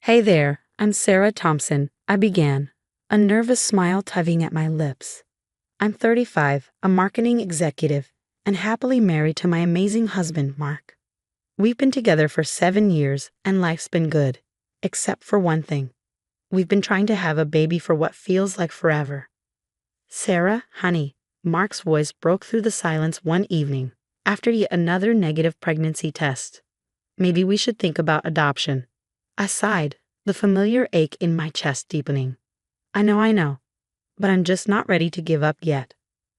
Hey there, I'm Sarah Thompson, I began, a nervous smile tugging at my lips. I'm 35, a marketing executive, and happily married to my amazing husband, Mark. We've been together for 7 years, and life's been good, except for one thing. We've been trying to have a baby for what feels like forever. Sarah, honey, Mark's voice broke through the silence one evening, after yet another negative pregnancy test. Maybe we should think about adoption. I sighed, the familiar ache in my chest deepening. I know, but I'm just not ready to give up yet.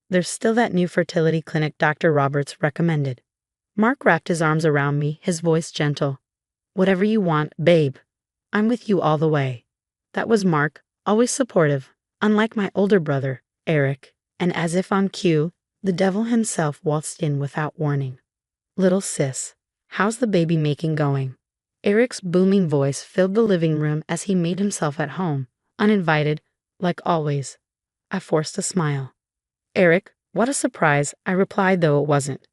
There's still that new fertility clinic Dr. Roberts recommended. Mark wrapped his arms around me, his voice gentle. Whatever you want, babe. I'm with you all the way. That was Mark, always supportive, unlike my older brother, Eric, and as if on cue, the devil himself waltzed in without warning. Little sis, how's the baby making going? Eric's booming voice filled the living room as he made himself at home, uninvited, like always. I forced a smile. Eric, what a surprise, I replied, though it wasn't.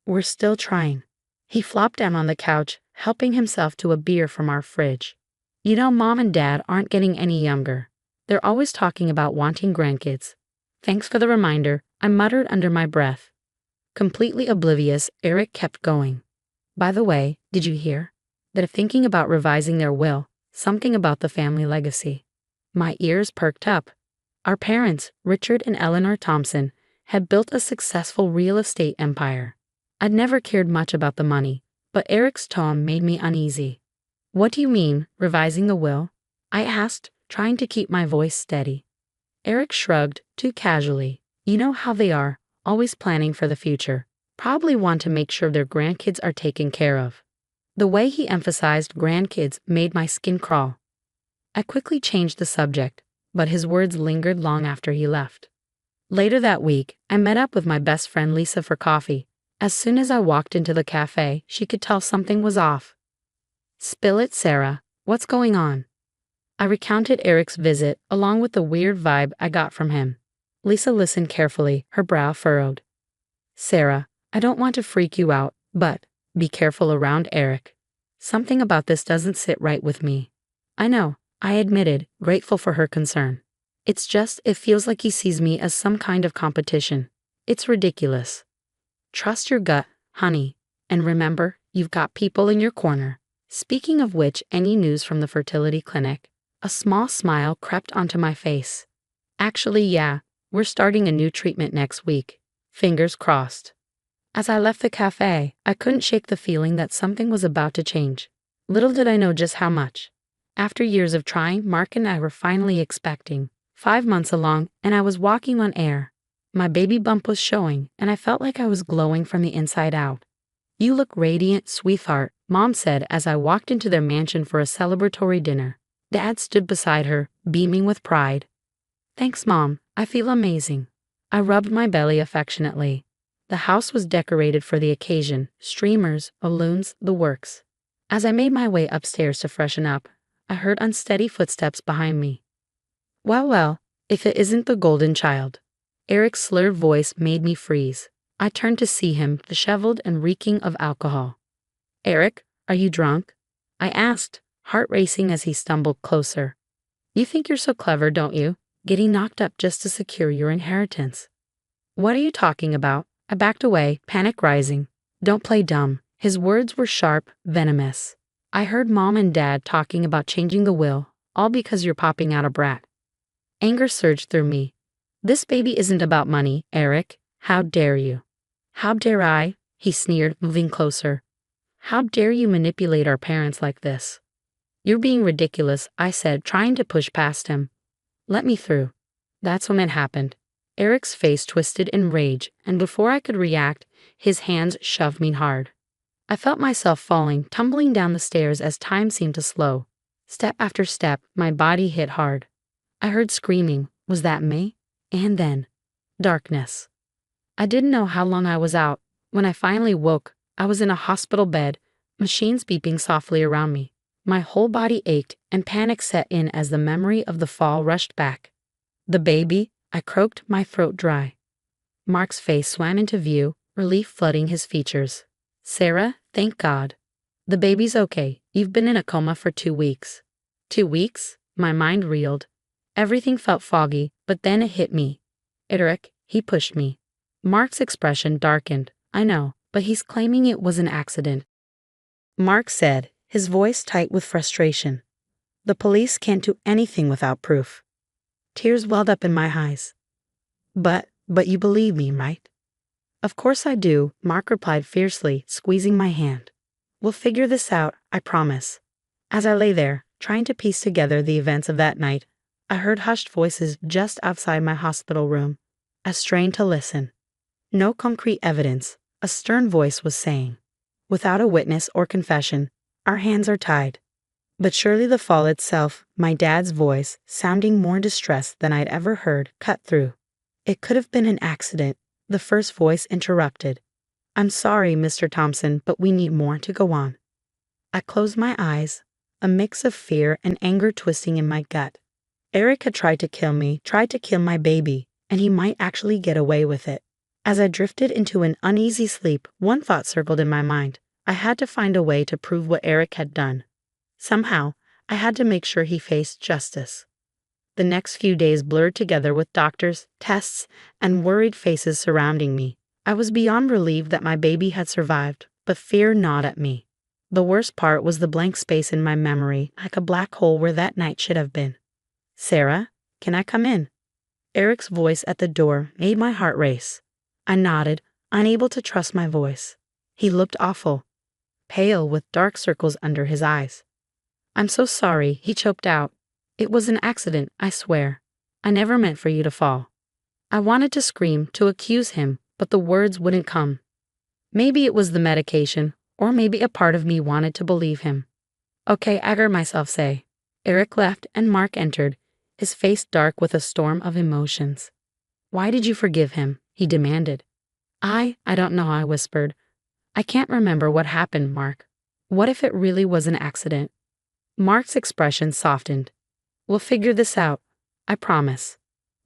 We're still trying. He flopped down on the couch, helping himself to a beer from our fridge. You know, Mom and Dad aren't getting any younger. They're always talking about wanting grandkids. Thanks for the reminder, I muttered under my breath. Completely oblivious, Eric kept going. By the way, did you hear? They're thinking about revising their will, something about the family legacy. My ears perked up. Our parents, Richard and Eleanor Thompson, had built a successful real estate empire. I'd never cared much about the money, but Eric's tone made me uneasy. What do you mean, revising the will? I asked, trying to keep my voice steady. Eric shrugged, too casually. You know how they are, always planning for the future. Probably want to make sure their grandkids are taken care of. The way he emphasized grandkids made my skin crawl. I quickly changed the subject, but his words lingered long after he left. Later that week, I met up with my best friend Lisa for coffee. As soon as I walked into the cafe, she could tell something was off. Spill it, Sarah. What's going on? I recounted Eric's visit, along with the weird vibe I got from him. Lisa listened carefully, her brow furrowed. Sarah, I don't want to freak you out, but be careful around Eric. Something about this doesn't sit right with me. I know, I admitted, grateful for her concern. It's just, it feels like he sees me as some kind of competition. It's ridiculous. Trust your gut, honey, and remember, you've got people in your corner. Speaking of which, any news from the fertility clinic? A small smile crept onto my face. Actually, yeah, we're starting a new treatment next week. Fingers crossed. As I left the cafe, I couldn't shake the feeling that something was about to change. Little did I know just how much. After years of trying, Mark and I were finally expecting. 5 months along, and I was walking on air. My baby bump was showing, and I felt like I was glowing from the inside out. You look radiant, sweetheart, Mom said as I walked into their mansion for a celebratory dinner. Dad stood beside her, beaming with pride. Thanks, Mom, I feel amazing. I rubbed my belly affectionately. The house was decorated for the occasion, streamers, balloons, the works. As I made my way upstairs to freshen up, I heard unsteady footsteps behind me. Well, if it isn't the golden child. Eric's slurred voice made me freeze. I turned to see him, disheveled and reeking of alcohol. Eric, are you drunk? I asked, heart racing as he stumbled closer. You think you're so clever, don't you? Getting knocked up just to secure your inheritance. What are you talking about? I backed away, panic rising. Don't play dumb. His words were sharp, venomous. I heard Mom and Dad talking about changing the will, all because you're popping out a brat. Anger surged through me. This baby isn't about money, Eric. How dare you? How dare I? He sneered, moving closer. How dare you manipulate our parents like this? You're being ridiculous, I said, trying to push past him. Let me through. That's when it happened. Eric's face twisted in rage, and before I could react, his hands shoved me hard. I felt myself falling, tumbling down the stairs as time seemed to slow. Step after step, my body hit hard. I heard screaming. Was that me? And then, darkness. I didn't know how long I was out. When I finally woke, I was in a hospital bed, machines beeping softly around me. My whole body ached, and panic set in as the memory of the fall rushed back. The baby? I croaked, my throat dry. Mark's face swam into view, relief flooding his features. Sarah, thank God. The baby's okay. You've been in a coma for 2 weeks. 2 weeks? My mind reeled. Everything felt foggy, but then it hit me. Eric, he pushed me. Mark's expression darkened. I know, but he's claiming it was an accident. Mark said, his voice tight with frustration. The police can't do anything without proof. Tears welled up in my eyes. But you believe me, right? Of course I do, Mark replied fiercely, squeezing my hand. We'll figure this out, I promise. As I lay there, trying to piece together the events of that night, I heard hushed voices just outside my hospital room. I strained to listen. No concrete evidence, a stern voice was saying. Without a witness or confession, our hands are tied. But surely the fall itself, my dad's voice, sounding more distressed than I'd ever heard, cut through. It could have been an accident, the first voice interrupted. I'm sorry, Mr. Thompson, but we need more to go on. I closed my eyes, a mix of fear and anger twisting in my gut. Eric had tried to kill me, tried to kill my baby, and he might actually get away with it. As I drifted into an uneasy sleep, one thought circled in my mind. I had to find a way to prove what Eric had done. Somehow, I had to make sure he faced justice. The next few days blurred together with doctors, tests, and worried faces surrounding me. I was beyond relieved that my baby had survived, but fear gnawed at me. The worst part was the blank space in my memory, like a black hole where that night should have been. Sarah, can I come in? Eric's voice at the door made my heart race. I nodded, unable to trust my voice. He looked awful, pale with dark circles under his eyes. I'm so sorry, he choked out. It was an accident, I swear. I never meant for you to fall. I wanted to scream, to accuse him, but the words wouldn't come. Maybe it was the medication, or maybe a part of me wanted to believe him. Okay, I heard myself say. Eric left and Mark entered, his face dark with a storm of emotions. Why did you forgive him? He demanded. I don't know, I whispered. I can't remember what happened, Mark. What if it really was an accident? Mark's expression softened. We'll figure this out, I promise.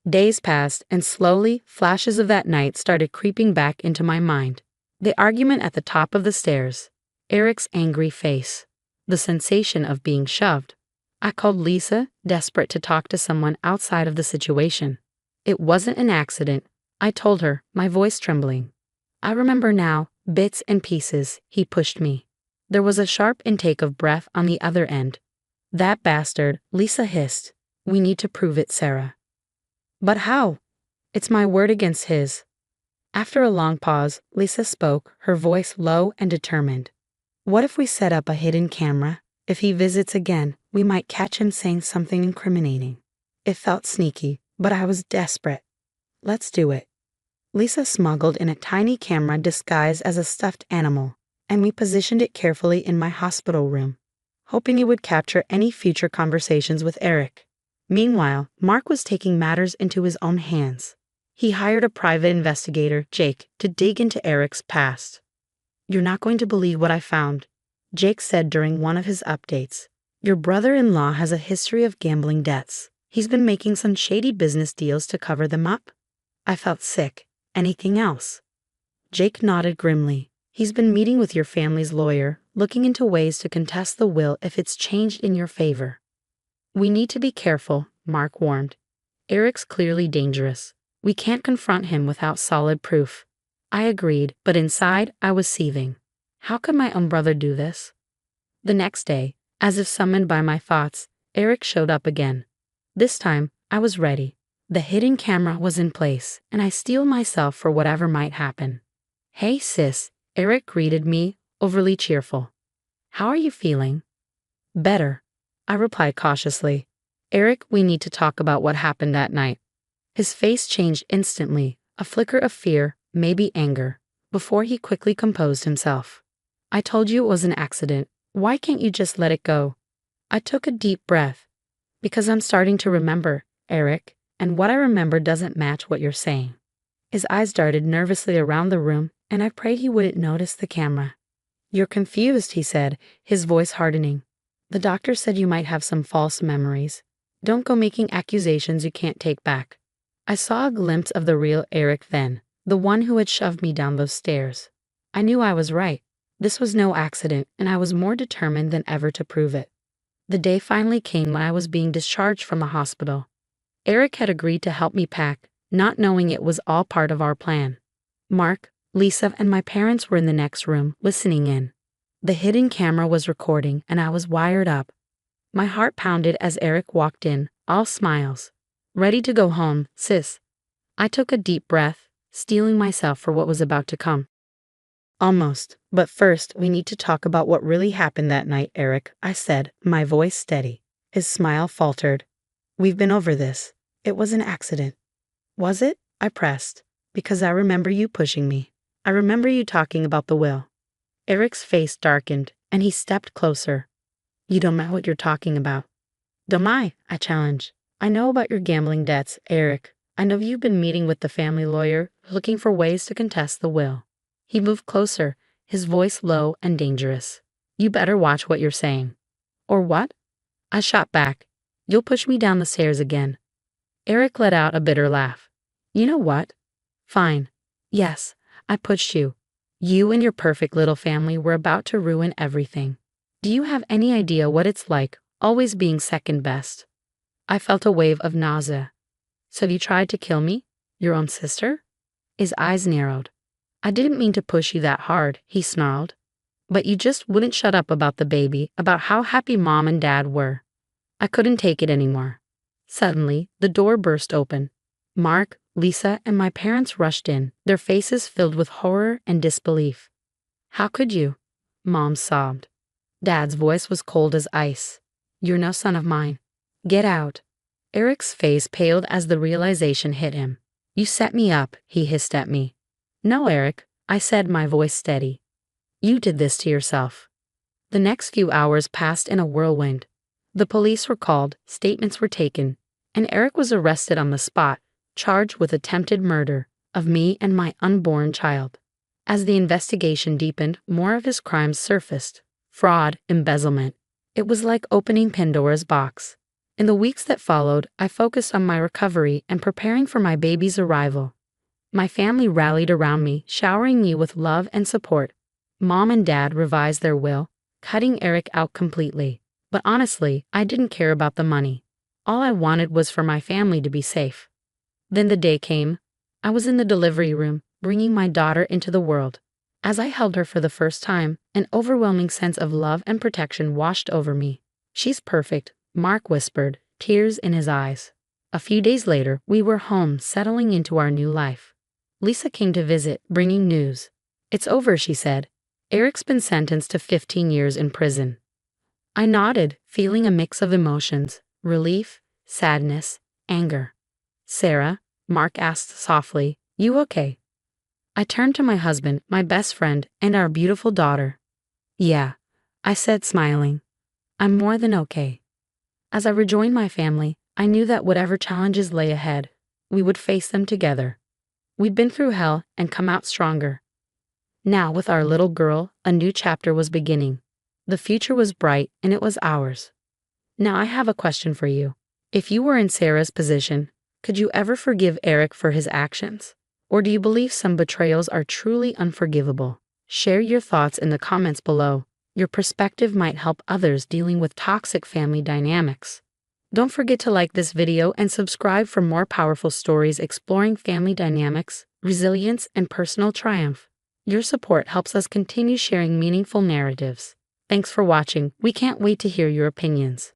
Days passed, and slowly, flashes of that night started creeping back into my mind. The argument at the top of the stairs, Eric's angry face, the sensation of being shoved. I called Lisa, desperate to talk to someone outside of the situation. It wasn't an accident, I told her, my voice trembling. I remember now, bits and pieces, he pushed me. There was a sharp intake of breath on the other end. That bastard, Lisa hissed. We need to prove it, Sarah. But how? It's my word against his. After a long pause, Lisa spoke, her voice low and determined. What if we set up a hidden camera? If he visits again, we might catch him saying something incriminating. It felt sneaky, but I was desperate. Let's do it. Lisa smuggled in a tiny camera disguised as a stuffed animal, and we positioned it carefully in my hospital room, hoping it would capture any future conversations with Eric. Meanwhile, Mark was taking matters into his own hands. He hired a private investigator, Jake, to dig into Eric's past. You're not going to believe what I found, Jake said during one of his updates. Your brother-in-law has a history of gambling debts. He's been making some shady business deals to cover them up. I felt sick. Anything else? Jake nodded grimly. He's been meeting with your family's lawyer, looking into ways to contest the will if it's changed in your favor. We need to be careful, Mark warned. Eric's clearly dangerous. We can't confront him without solid proof. I agreed, but inside I was seething. How could my own brother do this? The next day, as if summoned by my thoughts, Eric showed up again. This time, I was ready. The hidden camera was in place, and I steeled myself for whatever might happen. Hey sis, Eric greeted me, overly cheerful. How are you feeling? Better, I replied cautiously. Eric, we need to talk about what happened that night. His face changed instantly, a flicker of fear, maybe anger, before he quickly composed himself. I told you it was an accident. Why can't you just let it go? I took a deep breath. Because I'm starting to remember, Eric, and what I remember doesn't match what you're saying. His eyes darted nervously around the room, and I prayed he wouldn't notice the camera. You're confused, he said, his voice hardening. The doctor said you might have some false memories. Don't go making accusations you can't take back. I saw a glimpse of the real Eric then, the one who had shoved me down those stairs. I knew I was right. This was no accident, and I was more determined than ever to prove it. The day finally came when I was being discharged from the hospital. Eric had agreed to help me pack, not knowing it was all part of our plan. Mark, Lisa, and my parents were in the next room, listening in. The hidden camera was recording, and I was wired up. My heart pounded as Eric walked in, all smiles. Ready to go home, sis. I took a deep breath, steeling myself for what was about to come. Almost, but first we need to talk about what really happened that night, Eric, I said, my voice steady. His smile faltered. We've been over this. It was an accident. Was it? I pressed. Because I remember you pushing me. I remember you talking about the will. Eric's face darkened, and he stepped closer. You don't know what you're talking about. Don't I challenged. I know about your gambling debts, Eric. I know you've been meeting with the family lawyer, looking for ways to contest the will. He moved closer, his voice low and dangerous. You better watch what you're saying. Or what? I shot back. You'll push me down the stairs again. Eric let out a bitter laugh. You know what? Fine. Yes, I pushed you. You and your perfect little family were about to ruin everything. Do you have any idea what it's like, always being second best? I felt a wave of nausea. So you tried to kill me? Your own sister? His eyes narrowed. I didn't mean to push you that hard, he snarled. But you just wouldn't shut up about the baby, about how happy Mom and Dad were. I couldn't take it anymore. Suddenly, the door burst open. Mark, Lisa, and my parents rushed in, their faces filled with horror and disbelief. How could you? Mom sobbed. Dad's voice was cold as ice. You're no son of mine. Get out. Eric's face paled as the realization hit him. You set me up, he hissed at me. No, Eric, I said, my voice steady. You did this to yourself. The next few hours passed in a whirlwind. The police were called, statements were taken, and Eric was arrested on the spot, charged with attempted murder of me and my unborn child. As the investigation deepened, more of his crimes surfaced. Fraud, embezzlement. It was like opening Pandora's box. In the weeks that followed, I focused on my recovery and preparing for my baby's arrival. My family rallied around me, showering me with love and support. Mom and Dad revised their will, cutting Eric out completely. But honestly, I didn't care about the money. All I wanted was for my family to be safe. Then the day came. I was in the delivery room, bringing my daughter into the world. As I held her for the first time, an overwhelming sense of love and protection washed over me. She's perfect, Mark whispered, tears in his eyes. A few days later, we were home, settling into our new life. Lisa came to visit, bringing news. It's over, she said. Eric's been sentenced to 15 years in prison. I nodded, feeling a mix of emotions, relief, sadness, anger. Sarah, Mark asked softly, you okay? I turned to my husband, my best friend, and our beautiful daughter. Yeah, I said, smiling. I'm more than okay. As I rejoined my family, I knew that whatever challenges lay ahead, we would face them together. We'd been through hell and come out stronger. Now, with our little girl, a new chapter was beginning. The future was bright, and it was ours. Now I have a question for you. If you were in Sarah's position, could you ever forgive Eric for his actions? Or do you believe some betrayals are truly unforgivable? Share your thoughts in the comments below. Your perspective might help others dealing with toxic family dynamics. Don't forget to like this video and subscribe for more powerful stories exploring family dynamics, resilience, and personal triumph. Your support helps us continue sharing meaningful narratives. Thanks for watching. We can't wait to hear your opinions.